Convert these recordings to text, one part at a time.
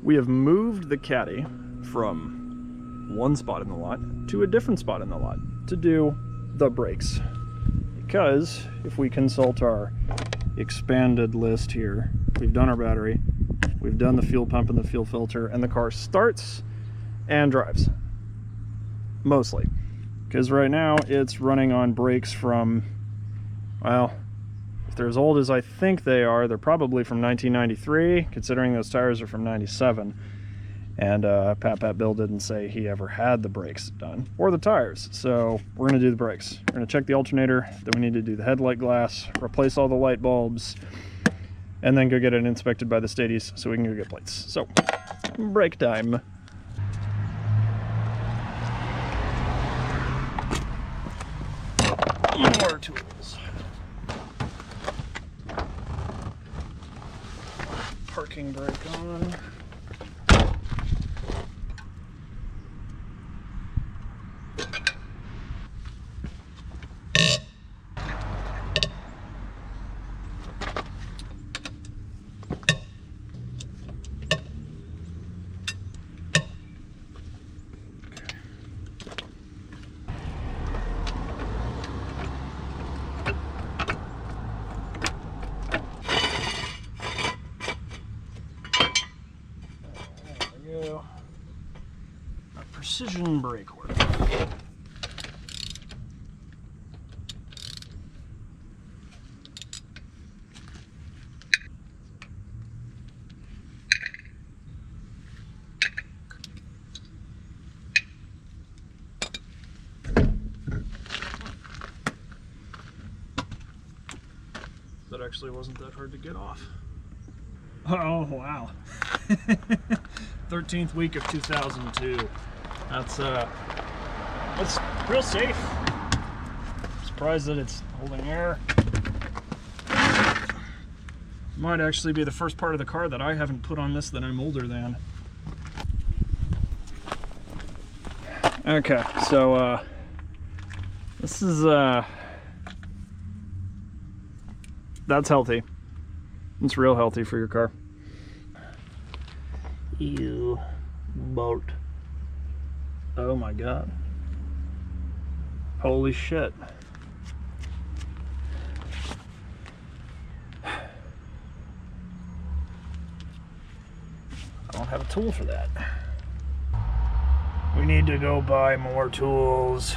We have moved the Caddy from one spot in the lot to a different spot in the lot to do the brakes. Because if we consult our expanded list here, we've done our battery, we've done the fuel pump and the fuel filter, and the car starts and drives. Mostly. Because right now it's running on brakes from, well, if they're as old as I think they are, they're probably from 1993, considering those tires are from 97. And Pat Bill didn't say he ever had the brakes done, or the tires. So we're gonna do the brakes. We're gonna check the alternator, then we need to do the headlight glass, replace all the light bulbs, and then go get it inspected by the Stadies so we can go get plates. So, brake time. More tools. Parking brake on. Precision brake work. That actually wasn't that hard to get off. Oh wow. 13th week of 2002. That's real safe. Surprised that it's holding air. Might actually be the first part of the car that I haven't put on this that I'm older than. Okay, so this is that's healthy. It's real healthy for your car. You bolt. Oh my god. Holy shit. I don't have a tool for that. We need to go buy more tools.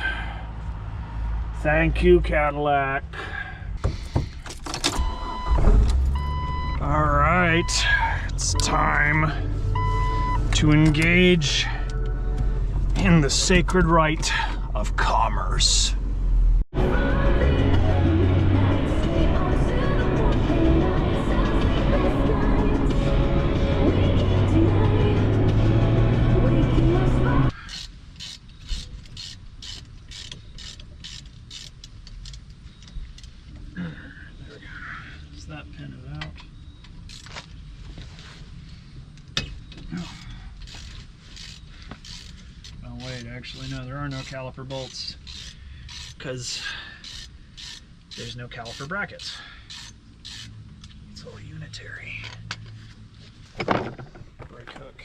Thank you, Cadillac. All right, it's time to engage in the sacred rite of commerce. That pin is out. Oh wait, actually no, there are no caliper bolts because there's no caliper brackets. It's all unitary. Brake hook.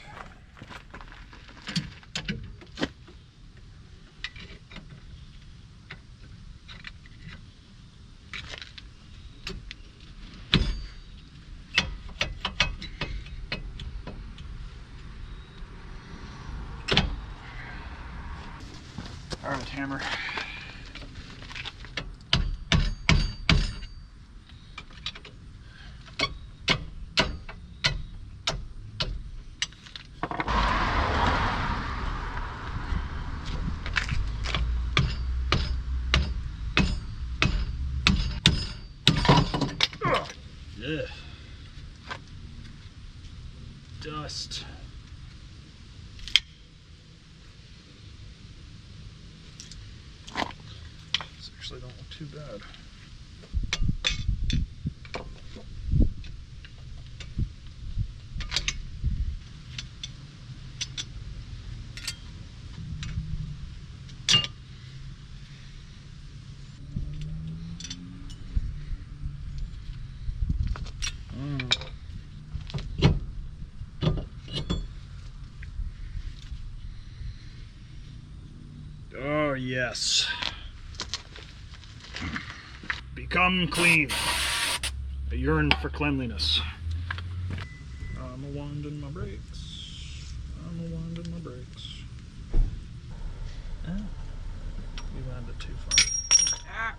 All right, hammer. Ugh. Dust. Actually don't look too bad. Yes. Become clean. I yearn for cleanliness. I'm a winding my brakes. I'm a winding my brakes. Oh, we landed too far. Ah.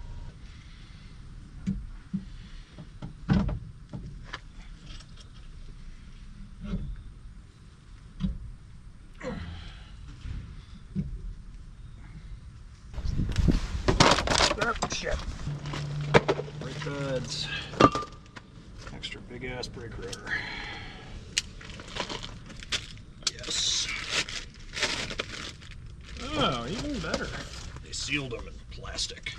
Oh, shit. Brake pads. Extra big ass brake rotor. Yes. Oh, even better. They sealed them in plastic.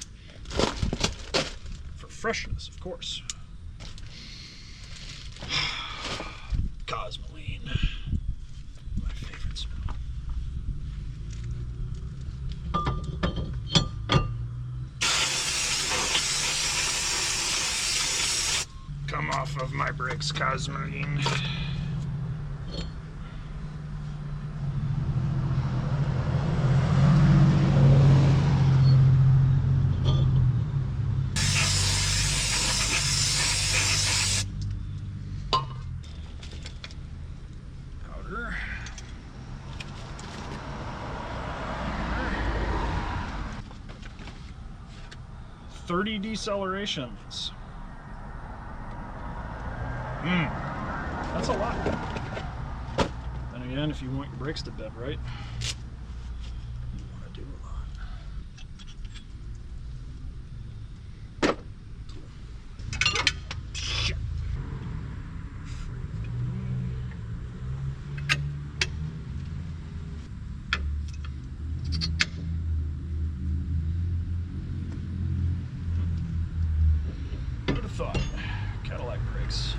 For freshness, of course. Cosmoline. My favorite smell. Come off of my brakes, Cosmoline. Powder. 30 decelerations. That's a lot. Then again, if you want your brakes to bed right, you want to do a lot. Shit. Who'd have thought? Cadillac brakes.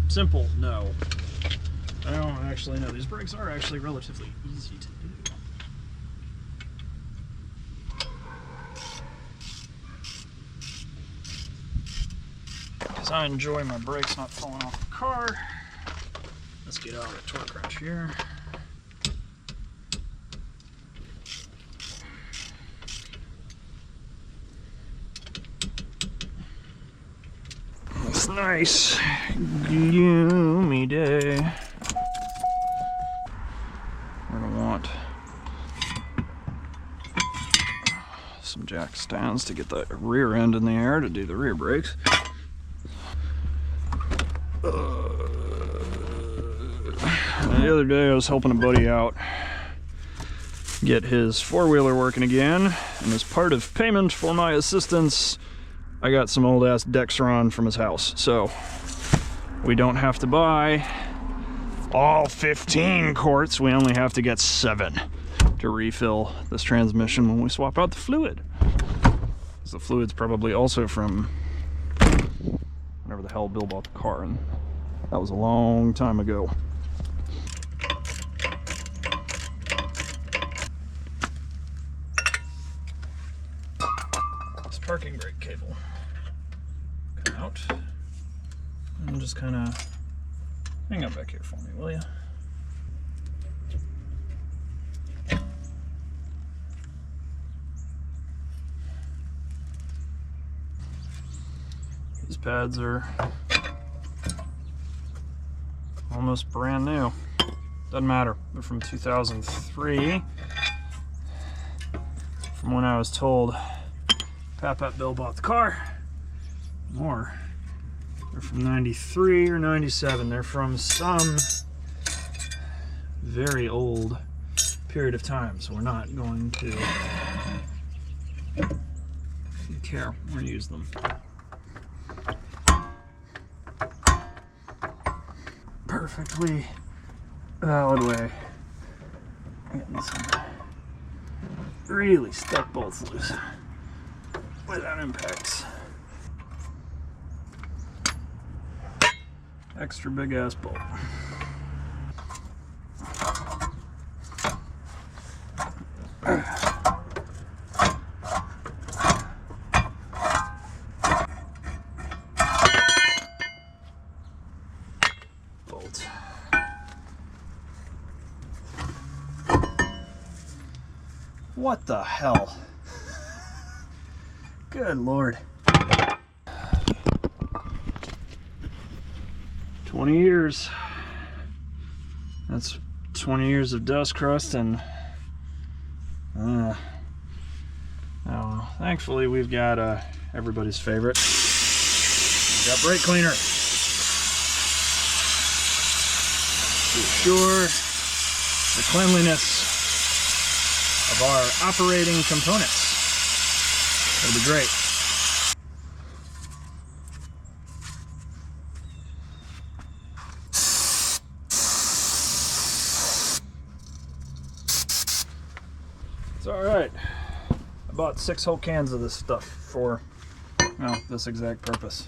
Simple, no. I don't actually know. These brakes are actually relatively easy to do. Because I enjoy my brakes not falling off the car. Let's get out of the torque wrench here. It's nice, gloomy day. We're gonna want some jack stands to get the rear end in the air to do the rear brakes. The other day I was helping a buddy out get his four-wheeler working again, and as part of payment for my assistance, I got some old-ass Dexron from his house, so we don't have to buy all 15 quarts. We only have to get 7 to refill this transmission when we swap out the fluid. The fluid's probably also from whenever the hell Bill bought the car, and that was a long time ago. This parking brake cable come out and just kind of hang up back here for me, will you? These pads are almost brand new. Doesn't matter. They're from 2003. From when I was told Pat Bill bought the car. Or they're from 93 or 97. They're from some very old period of time, so we're not going to care or use them. Perfectly valid way. Getting some really stuck bolts loose without impacts. Extra big ass bolt. Bolt. What the hell? Good Lord. 20 years. That's 20 years of dust crust and oh well, thankfully we've got everybody's favorite. We've got brake cleaner to ensure the cleanliness of our operating components. It'll be great. It's alright. I bought 6 whole cans of this stuff for, well, this exact purpose.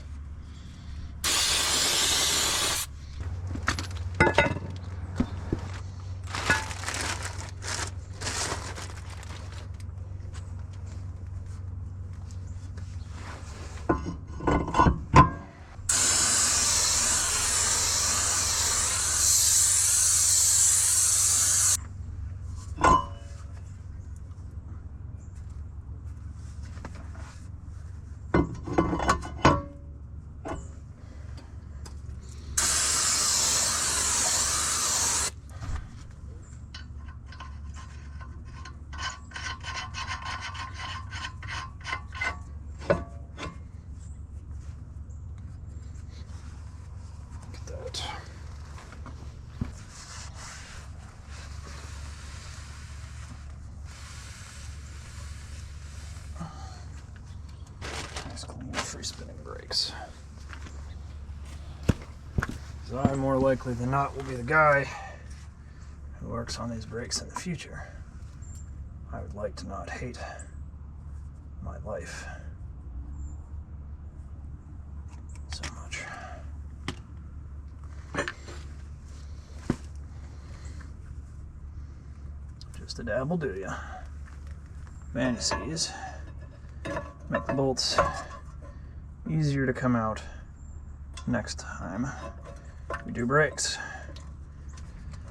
Nice clean free spinning brakes. So I more likely than not will be the guy who works on these brakes in the future. I would like to not hate my life so much. Just a dab will do ya. Fantasies make the bolts easier to come out next time we do brakes.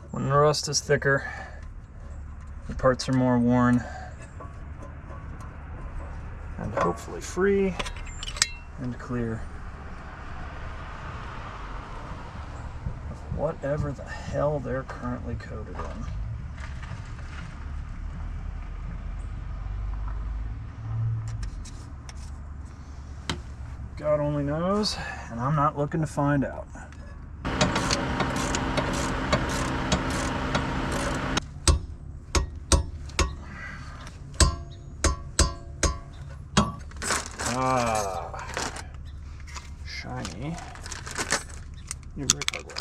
When the rust is thicker, the parts are more worn, and hopefully free and clear of whatever the hell they're currently coated in. God only knows, and I'm not looking to find out. Ah, shiny new brake hardware.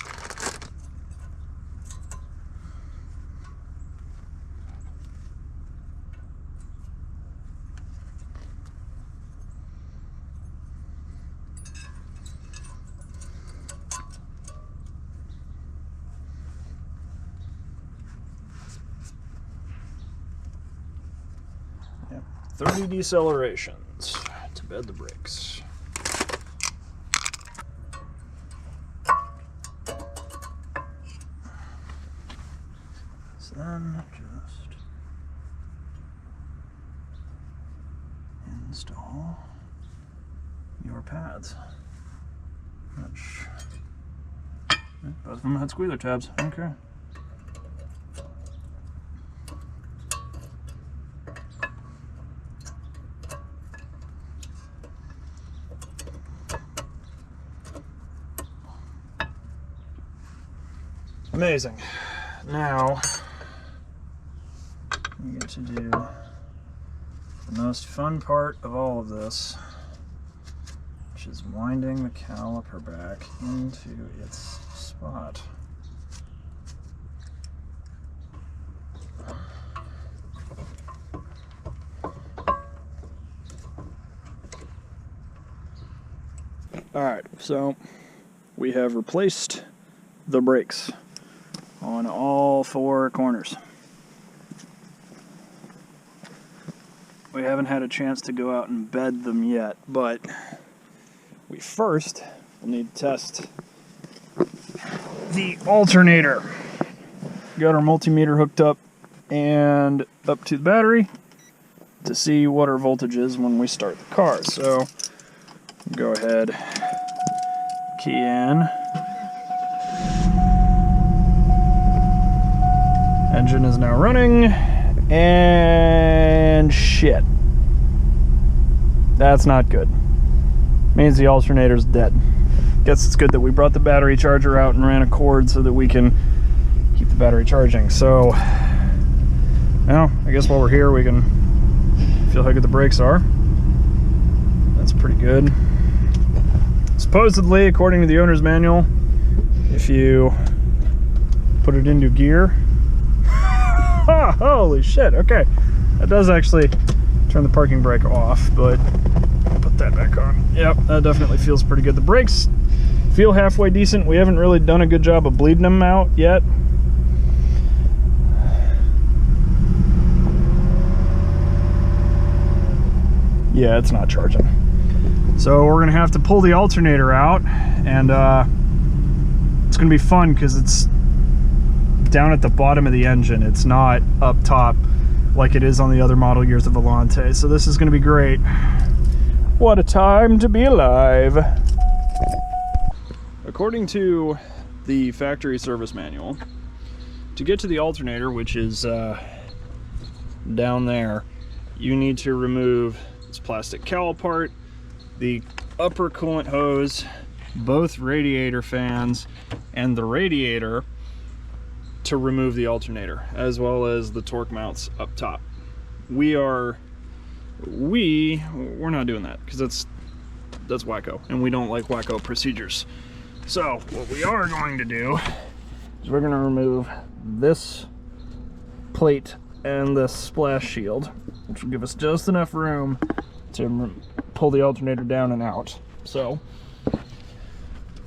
Yep, 30 decelerations to bed the brakes. So then just install your pads, which both of them had squealer tabs. Okay. Amazing. Now we get to do the most fun part of all of this, which is winding the caliper back into its spot. Alright, so we have replaced the brakes on all 4 corners. We haven't had a chance to go out and bed them yet, but we first will need to test the alternator. Got our multimeter hooked up and up to the battery, to see what our voltage is when we start the car. So go ahead, key in. Engine is now running, and shit. That's not good. Means the alternator's dead. Guess it's good that we brought the battery charger out and ran a cord so that we can keep the battery charging. So, now, I guess while we're here, we can feel how good the brakes are. That's pretty good. Supposedly, according to the owner's manual, if you put it into gear, oh, holy shit, okay. That does actually turn the parking brake off, but put that back on. Yep, that definitely feels pretty good. The brakes feel halfway decent. We haven't really done a good job of bleeding them out yet. Yeah, it's not charging. So we're gonna have to pull the alternator out, and it's gonna be fun because it's down at the bottom of the engine. It's not up top like it is on the other model years of Allante. So this is gonna be great. What a time to be alive. According to the factory service manual, to get to the alternator, which is down there, you need to remove this plastic cowl part, the upper coolant hose, both radiator fans, and the radiator to remove the alternator, as well as the torque mounts up top. We're not doing that because that's wacko, and we don't like wacko procedures. So what we are going to do is we're going to remove this plate and this splash shield, which will give us just enough room to pull the alternator down and out. So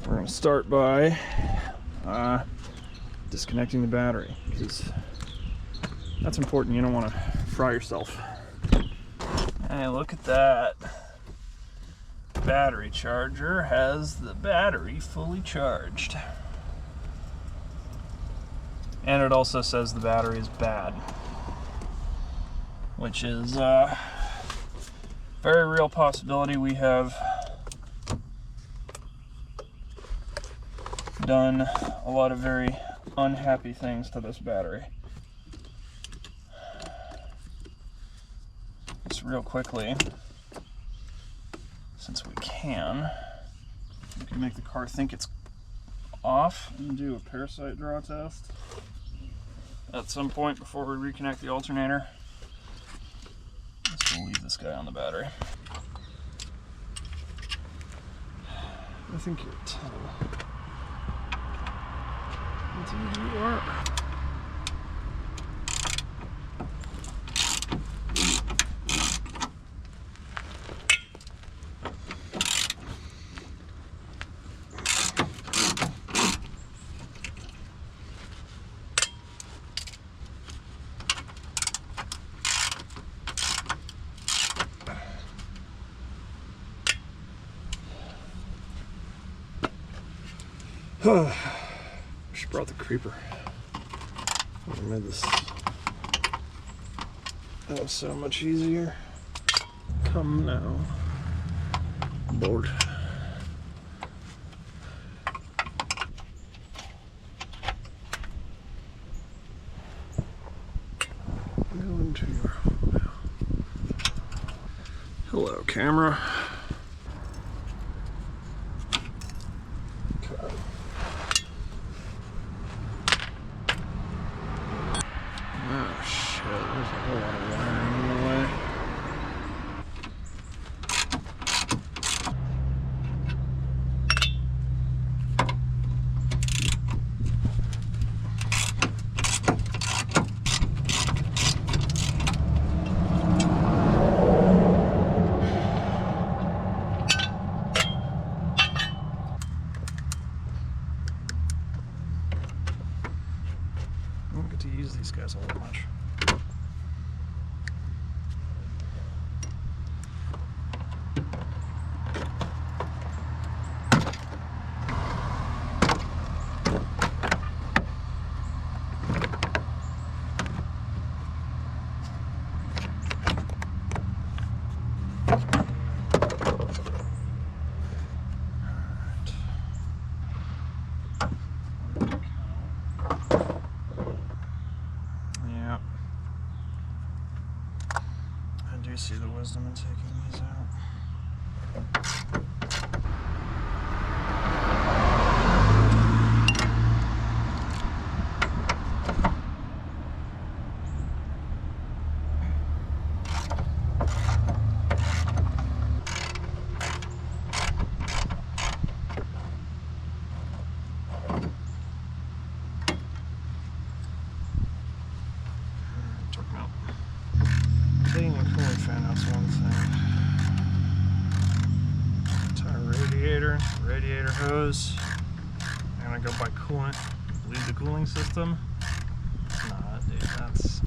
we're going to start by disconnecting the battery, because that's important. You don't want to fry yourself. Hey, look at that. Battery charger has the battery fully charged. And it also says the battery is bad, which is a very real possibility. We have done a lot of very unhappy things to this battery. Just real quickly, since we can make the car think it's off and do a parasite draw test at some point before we reconnect the alternator. Let's leave this guy on the battery. I think you're 10. What do you are? She brought the creeper. I made this. That was so much easier. Come now, board. Go into your home now. Hello, camera. Oh shit, there's a whole lot of wiring in the way. I don't get to use these guys all that much. see the wisdom in taking these out. Getting the cooling fan out's one thing. Entire radiator hose. I'm gonna go buy coolant, leave the cooling system. Nah, dude, that's.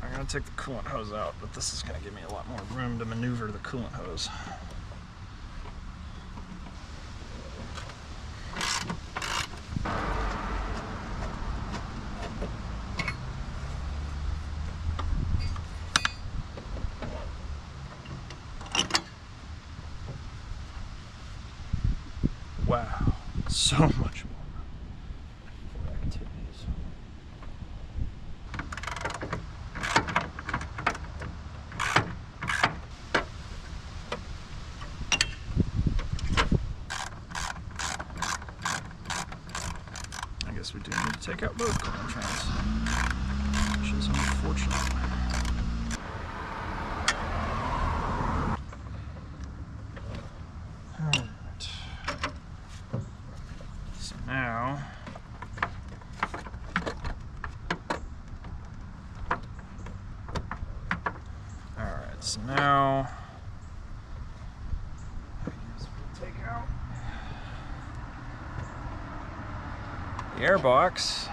I'm gonna take the coolant hose out, but this is gonna give me a lot more room to maneuver the coolant hose. Wow, so much more for activities. I guess we do need to take out both coolant fans, which is unfortunate. Now, alright, so now, I guess we'll take out the airbox.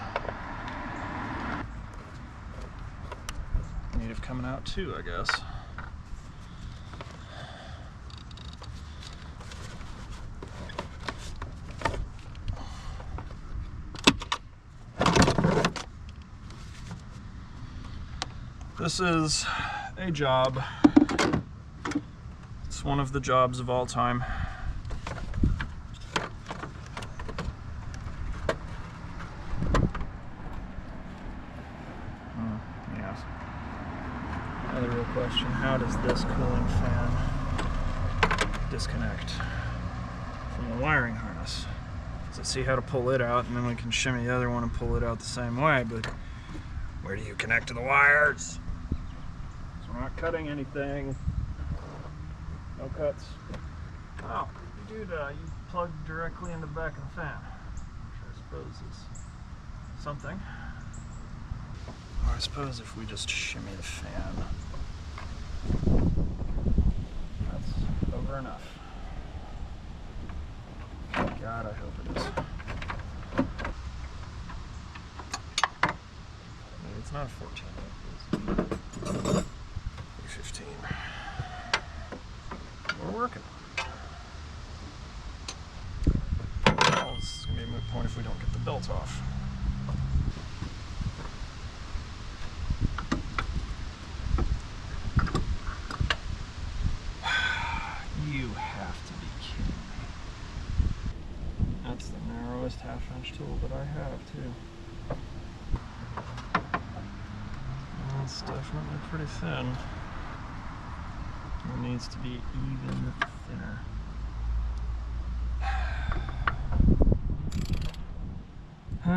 Native coming out too, I guess. This is a job. It's one of the jobs of all time. Yes. Another real question, how does this cooling fan disconnect from the wiring harness? So see how to pull it out, and then we can shimmy the other one and pull it out the same way, but where do you connect to the wires? We're not cutting anything. No cuts. Oh, you plug directly in the back of the fan, which I suppose is something. Or I suppose if we just shimmy the fan, that's over enough. God, I hope it is. Maybe it's not a 14. It is. 15. We're working. Well, this is going to be a moot point if we don't get the belt off. You have to be kidding me. That's the narrowest half-inch tool that I have, too. It's definitely pretty thin. It needs to be even thinner. I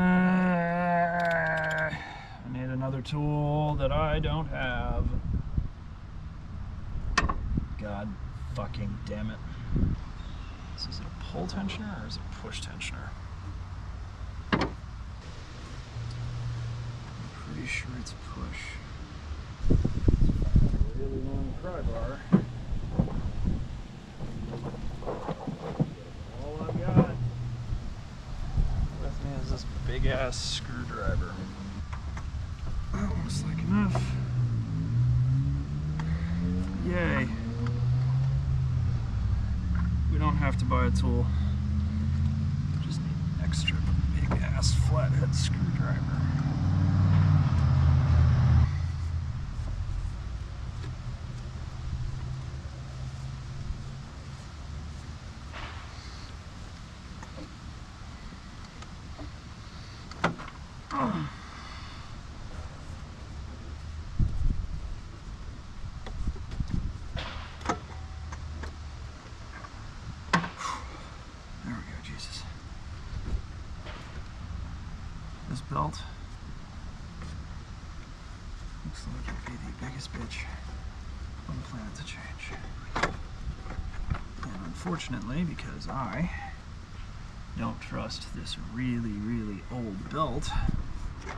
need another tool that I don't have. God fucking damn it. So is it a pull tensioner or is it a push tensioner? I'm pretty sure it's a push. Really long pry bar. All I've got with me is this big ass screwdriver. That looks like enough. Yay. We don't have to buy a tool. We just need an extra big ass flathead screwdriver. There we go, Jesus. This belt looks like it'd be the biggest bitch on the planet to change. And unfortunately, because I don't trust this really, really old belt, it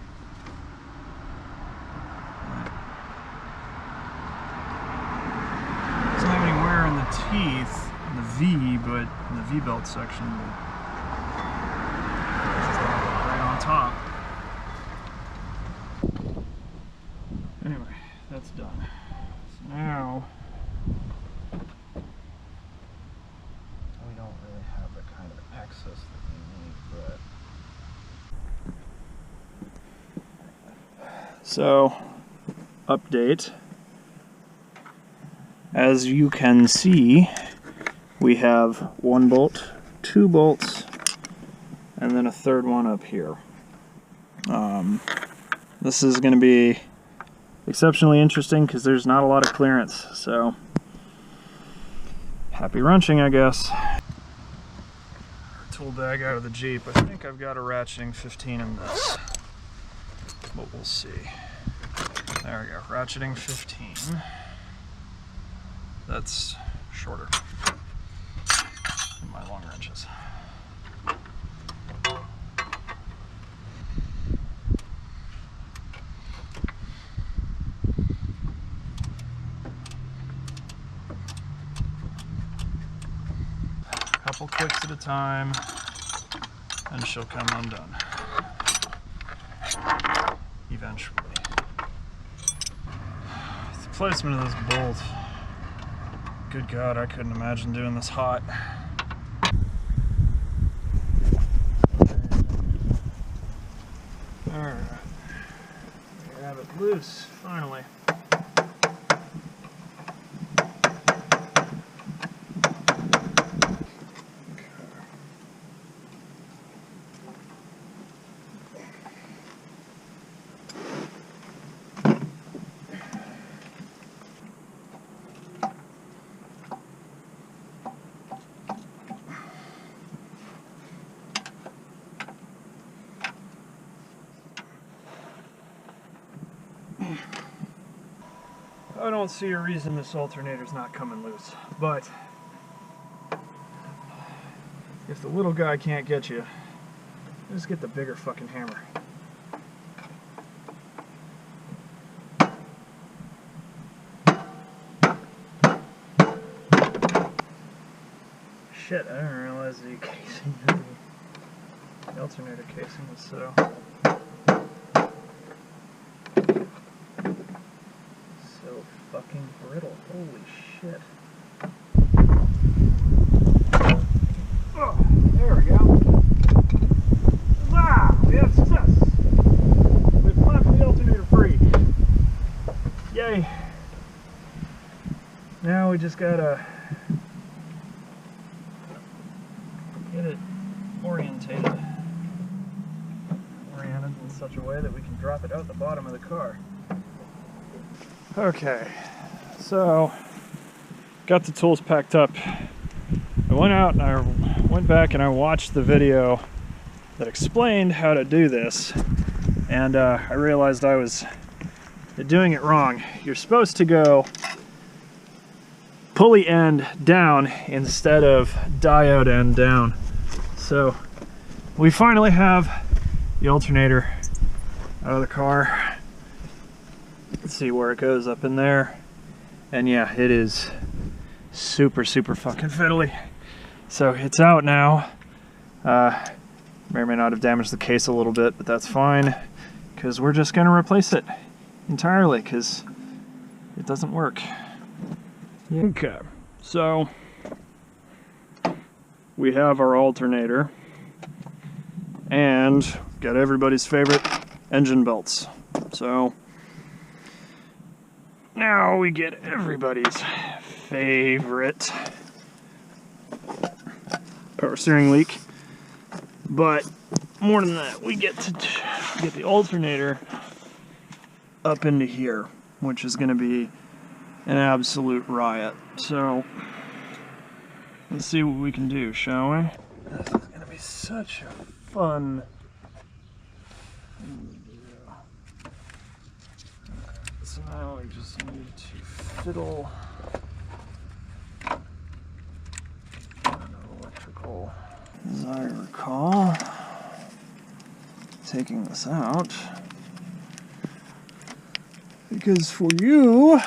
doesn't have any wear in the teeth, in the V, but in the V-belt section, right on top. Anyway, that's done. So now, we don't really have the kind of access that we need, but... So, update. As you can see, we have one bolt, two bolts, and then a third one up here. This is going to be exceptionally interesting because there's not a lot of clearance, so happy wrenching, I guess. Tool bag out of the Jeep. I think I've got a ratcheting 15 in this, but we'll see. There we go, ratcheting 15. That's shorter than my long wrenches. Couple clicks at a time, and she'll come undone. Eventually. The placement of this bolt. Good God, I couldn't imagine doing this hot. Alright. We have it loose, finally. I don't see a reason this alternator's not coming loose, but if the little guy can't get you, just get the bigger fucking hammer. Shit, I didn't realize the casing, the alternator casing was so fucking brittle. Holy shit. Oh, there we go. Wow, we have success. We've left the alternator free. Yay. Now we just gotta get it oriented in such a way that we can drop it out the bottom of the car. Okay, so got the tools packed up. I went out and I went back and I watched the video that explained how to do this, and I realized I was doing it wrong. You're supposed to go pulley end down instead of diode end down. So we finally have the alternator out of the car. Let's see where it goes up in there. And yeah, it is super fucking fiddly. So it's out now. May or may not have damaged the case a little bit, but that's fine, because we're just going to replace it entirely because it doesn't work. Okay, so we have our alternator and got everybody's favorite engine belts. So now we get everybody's favorite power steering leak, but more than that, we get to get the alternator up into here, which is going to be an absolute riot. So let's see what we can do, shall we? This is going to be such a fun video. So now we just need to fiddle an electrical. As I recall, taking this out, because for you,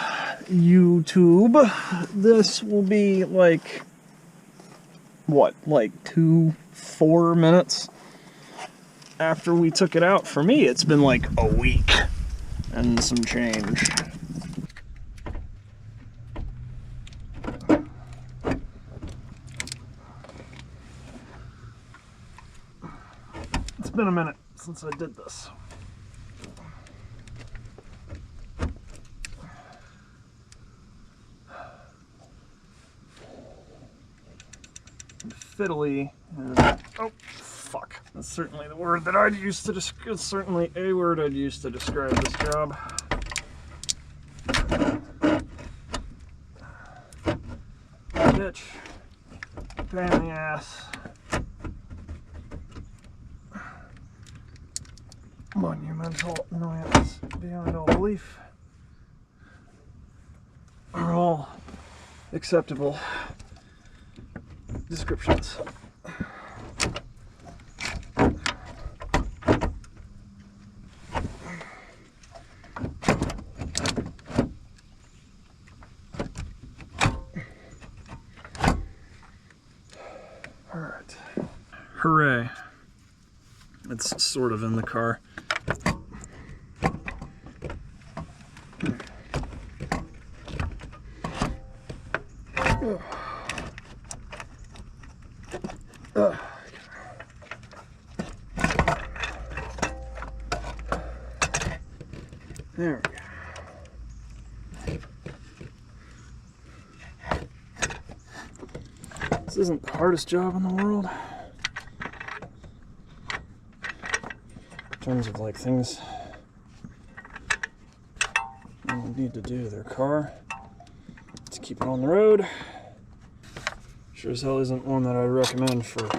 YouTube, this will be like, what, like 4 minutes after we took it out. For me, it's been like a week and some change. It's been a minute since I did this. Fiddly. Oh, fuck. That's certainly the word that I'd use to describe. Certainly a word I'd use to describe this job. Bitch. Pain in the ass. Monumental annoyance beyond all belief. Are all acceptable descriptions. All right. Hooray. It's sort of in the car. There we go. This isn't the hardest job in the world. In terms of like things you need to do to their car to keep it on the road. Sure as hell isn't one that I recommend for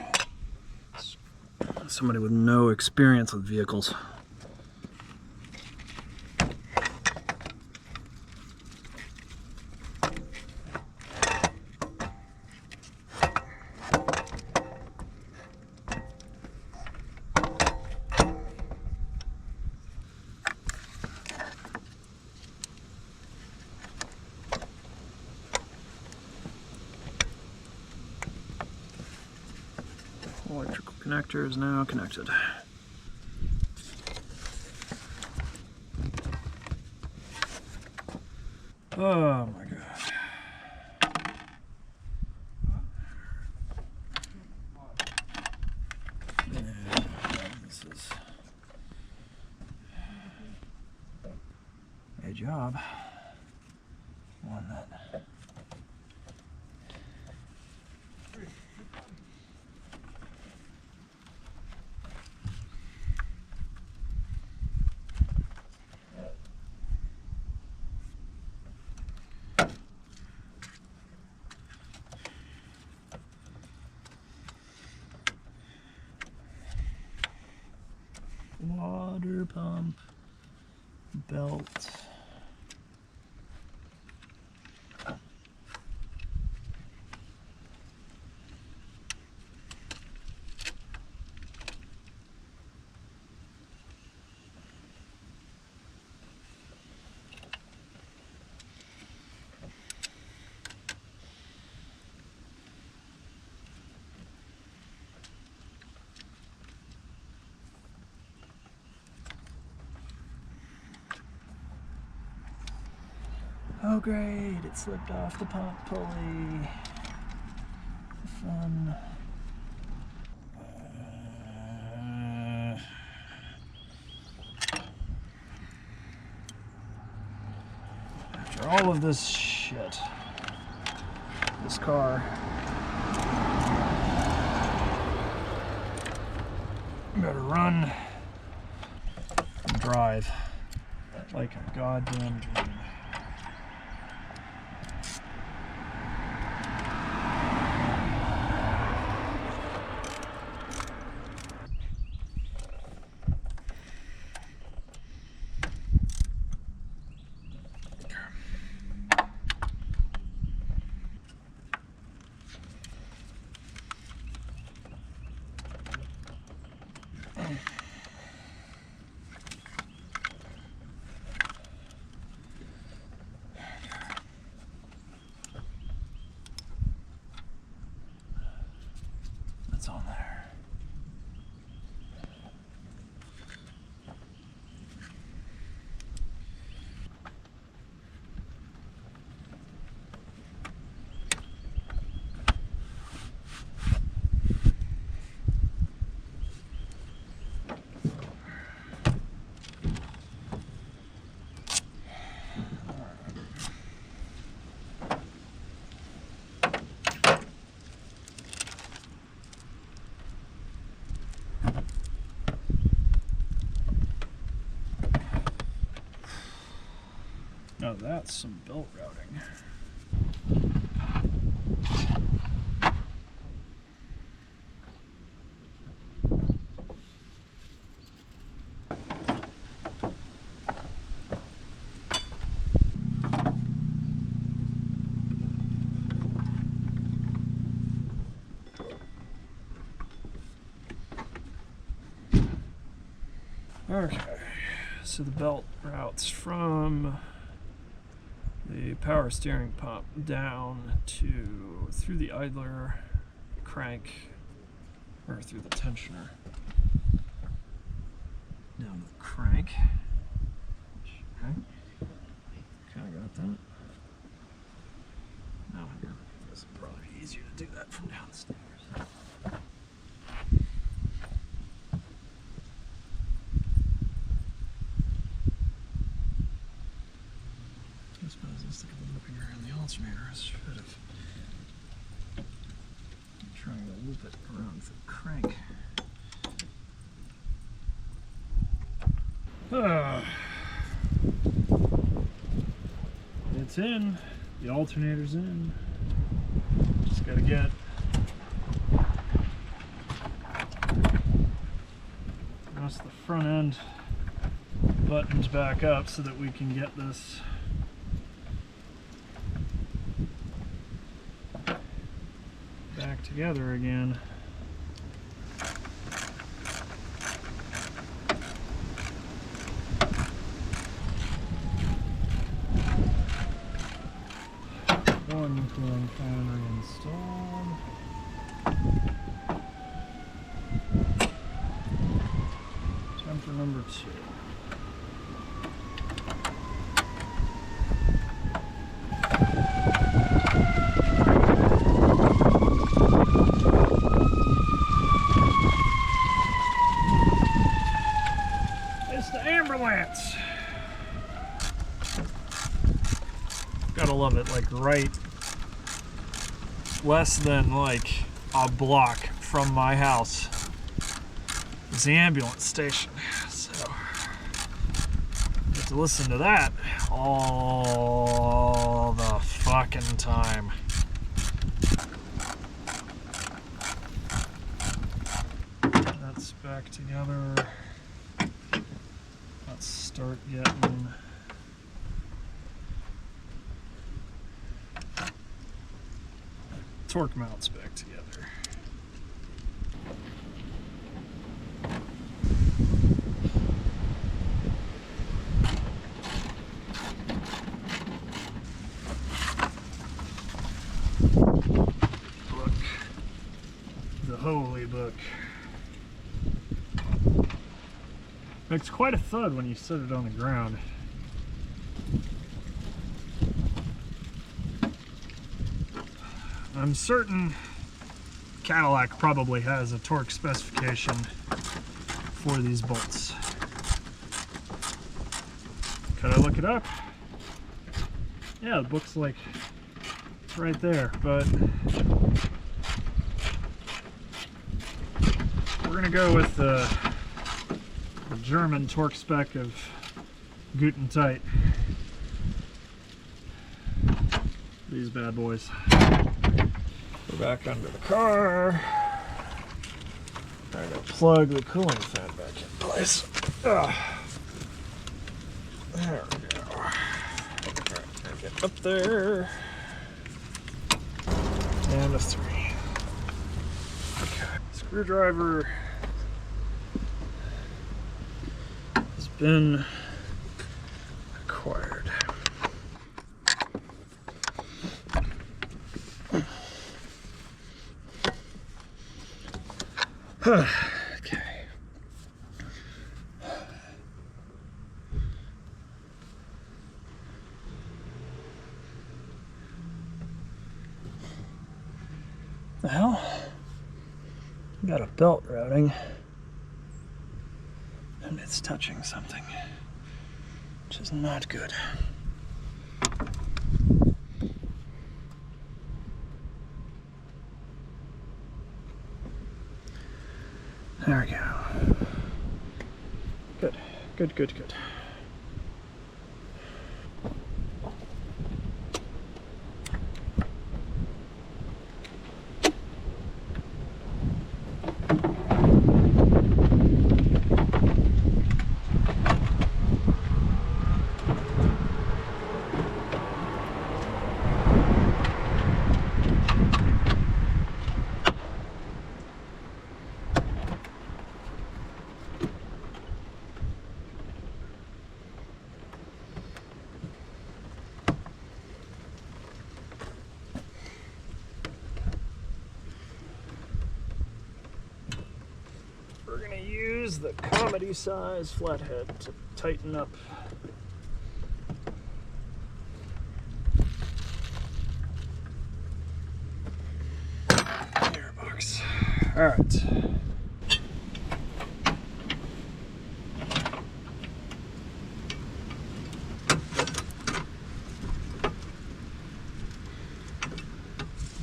somebody with no experience with vehicles. Electrical connector is now connected. Oh my god. Yeah, this is a job. One that water pump belt. Oh great, it slipped off the pump pulley. Fun. After all of this shit, this car Better run and drive like a goddamn dream. That's on there. Now that's some belt routing. Okay, so the belt routes from the power steering pump down to through the idler crank, or through the tensioner down to the crank. Okay, kind of got that. Now this will probably be easier to do that from downstairs. I suppose instead of looping around the alternator, I should have been trying to loop it around the crank. It's in. The alternator's in. Just gotta get the rest of the front end buttons back up so that we can get this back together again. One cooling fan installed. Time for number 2. It's the ambulance. Gotta love it, like right less than like a block from my house is the ambulance station, so I get to listen to that all the fucking time. That's back together. Let's start getting torque mounts back together. Book. The holy book. Makes quite a thud when you set it on the ground. I'm certain Cadillac probably has a torque specification for these bolts. Could I look it up? Yeah, the book's like right there, but we're gonna go with the The German torque spec of Guten Tight. These bad boys. Go back under the car. Trying to plug the cooling fan back in place. There we go. Alright, get up there. And a 3. Okay. Screwdriver has been acquired. Okay. The hell? Got a belt routing, and it's touching something, which is not good. There we go. Good, good, good, good. We're gonna use the comedy size flathead to tighten up the gearbox. All right.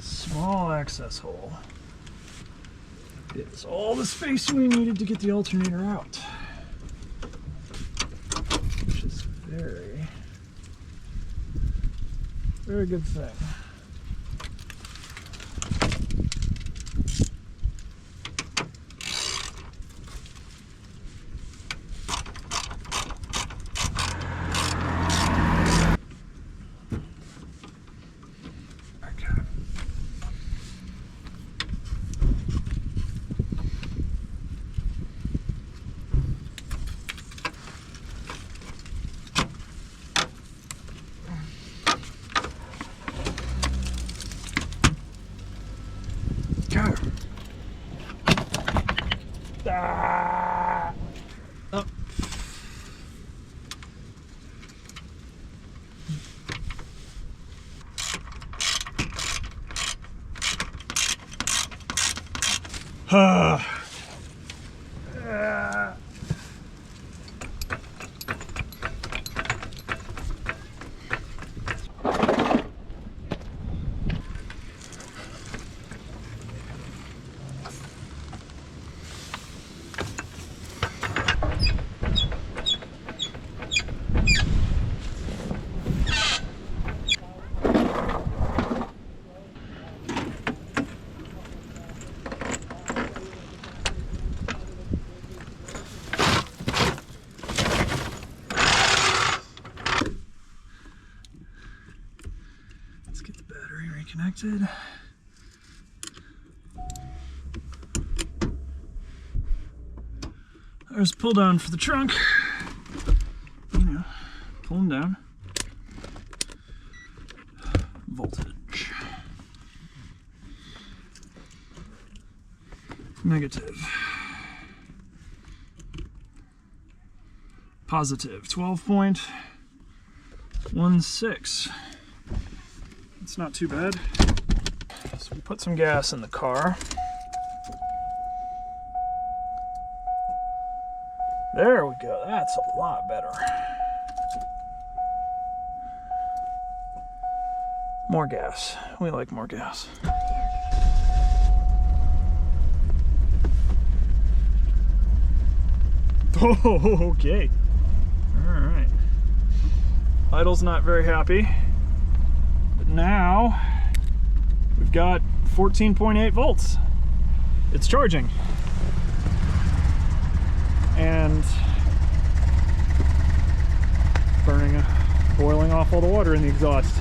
Small access hole is all the space we needed to get the alternator out, which is very, very good thing. Reconnected. There's pull down for the trunk. You know, pull them down. Voltage. Negative. Positive. 12.16. It's not too bad. So we put some gas in the car. There we go. That's a lot better. More gas. We like more gas. Okay. All right. Idle's not very happy. But now we've got 14.8 volts. It's charging. And boiling off all the water in the exhaust.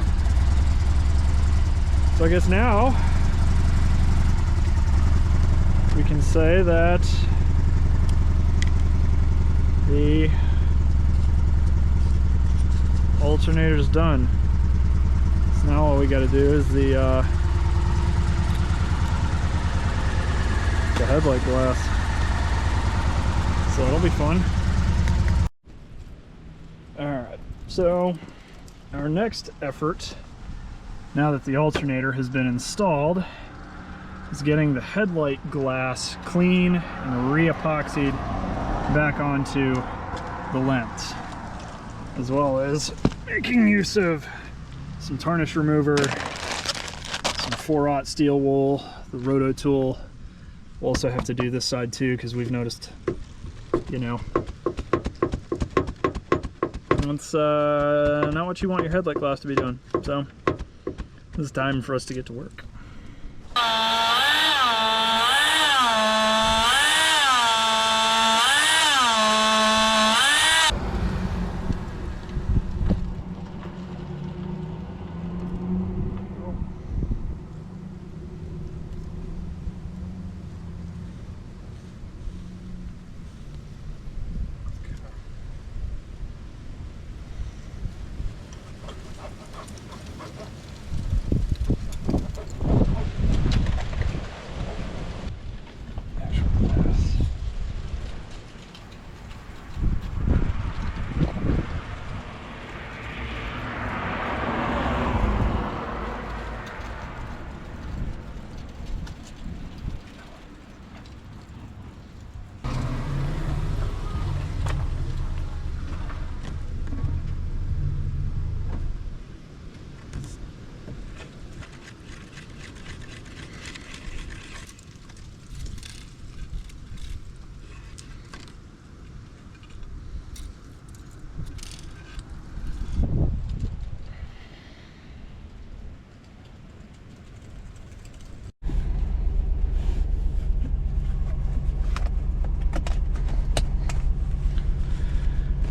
So I guess now we can say that the alternator's done. So now all we got to do is the headlight glass. So that'll be fun. Alright, so our next effort, now that the alternator has been installed, is getting the headlight glass clean and re-epoxied back onto the lens, as well as making use of some tarnish remover, some 4/0 steel wool, the roto tool. We'll also have to do this side too, because we've noticed, you know, it's not what you want your headlight glass to be doing. So it's time for us to get to work.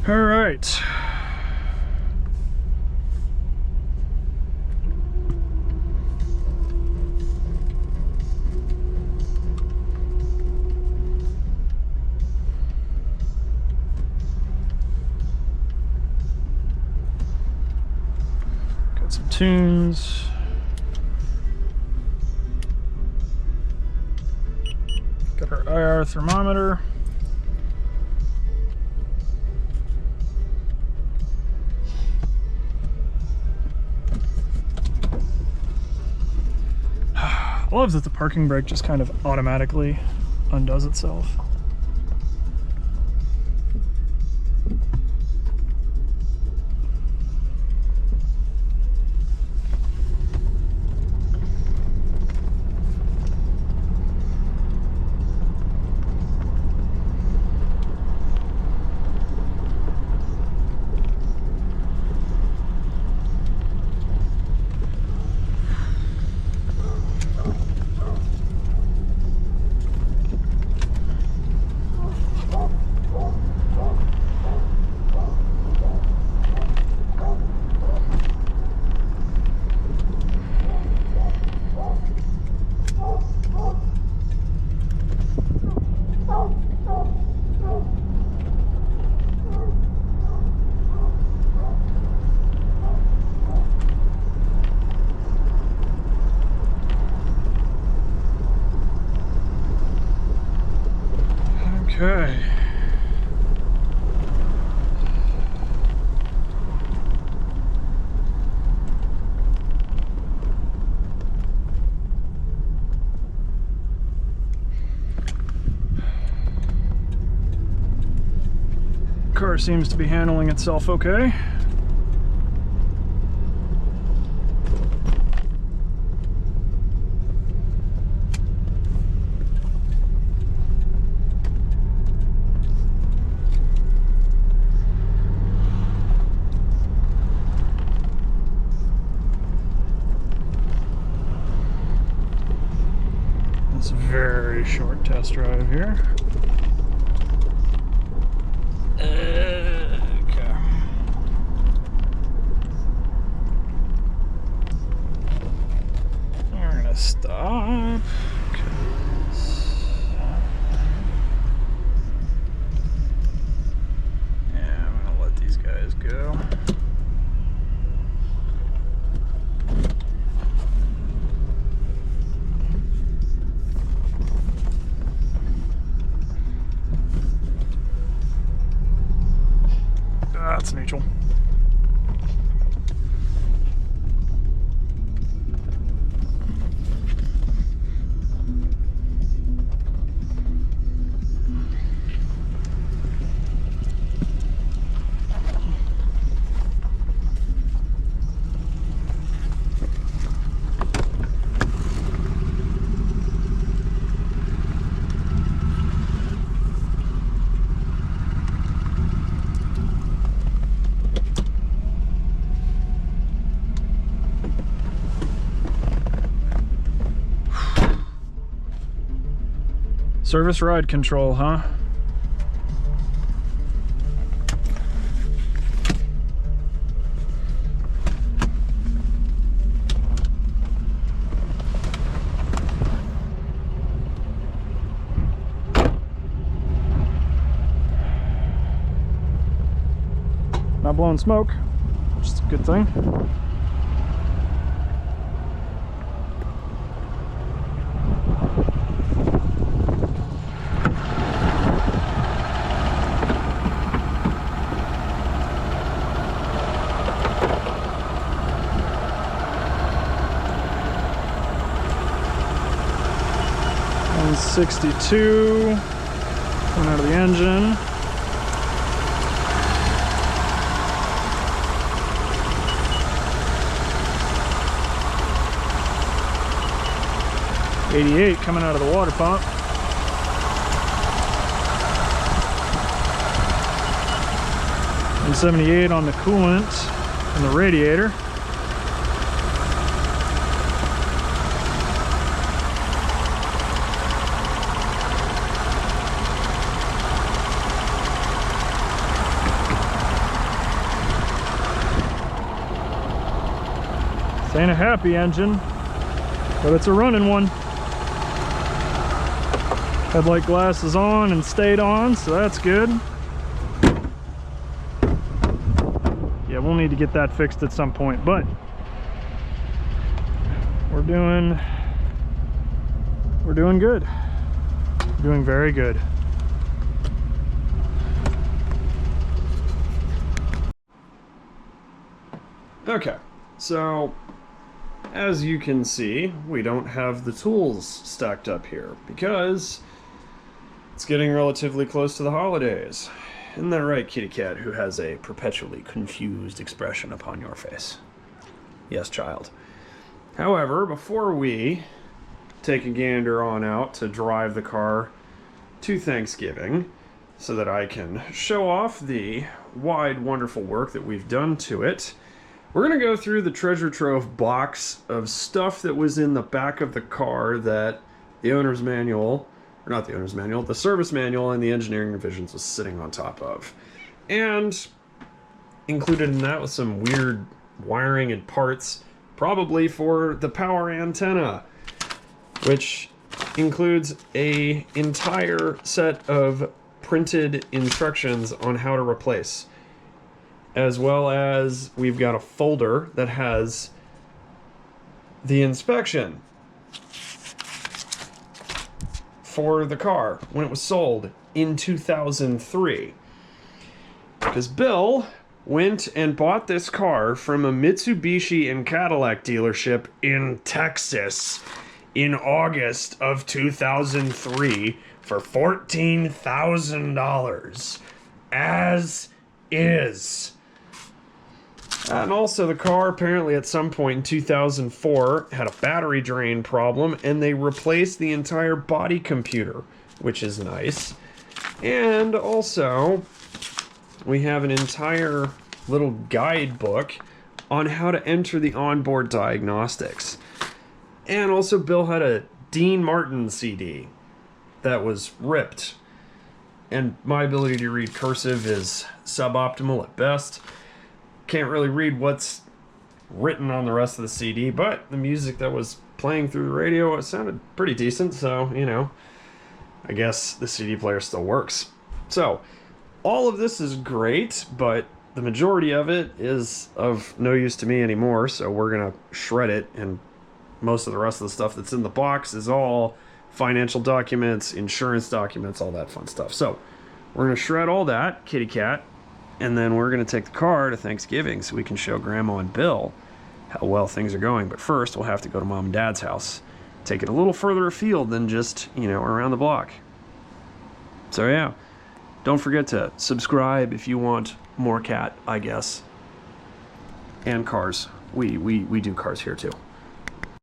All right. Got some tunes. Got our IR thermometer. I love that the parking brake just kind of automatically undoes itself. Okay. Car seems to be handling itself okay. very short test drive here. Okay. We're gonna stop. Yeah, I'm gonna let these guys go. That's neutral. Service ride control, huh? Not blowing smoke, which is a good thing. .62 coming out of the engine. .88 coming out of the water pump. And 78 on the coolant and the radiator. This ain't a happy engine, but it's a running one. Headlight glass is on and stayed on, so that's good. Yeah, we'll need to get that fixed at some point, but we're doing good. We're doing very good. Okay, so as you can see, we don't have the tools stacked up here because it's getting relatively close to the holidays. Isn't that right, kitty cat, who has a perpetually confused expression upon your face? Yes, child. However, before we take a gander on out to drive the car to Thanksgiving so that I can show off the wide, wonderful work that we've done to it, we're going to go through the treasure trove box of stuff that was in the back of the car that the owner's manual, or not the owner's manual, the service manual and the engineering revisions was sitting on top of. And included in that was some weird wiring and parts, probably for the power antenna, which includes an entire set of printed instructions on how to replace. As well as we've got a folder that has the inspection for the car when it was sold in 2003. Because Bill went and bought this car from a Mitsubishi and Cadillac dealership in Texas in August of 2003 for $14,000. As is. And also the car apparently at some point in 2004 had a battery drain problem and they replaced the entire body computer, which is nice. And also we have an entire little guidebook on how to enter the onboard diagnostics. And also Bill had a Dean Martin CD that was ripped. And my ability to read cursive is suboptimal at best. Can't really read what's written on the rest of the CD, but the music that was playing through the radio, it sounded pretty decent, so, you know, I guess the CD player still works. So, all of this is great, but the majority of it is of no use to me anymore, so we're gonna shred it, and most of the rest of the stuff that's in the box is all financial documents, insurance documents, all that fun stuff. So we're gonna shred all that, kitty cat, and then we're gonna take the car to Thanksgiving so we can show Grandma and Bill how well things are going. But first we'll have to go to Mom and Dad's house, take it a little further afield than just, you know, around the block. So yeah, don't forget to subscribe if you want more cat, I guess, and cars. We do cars here too.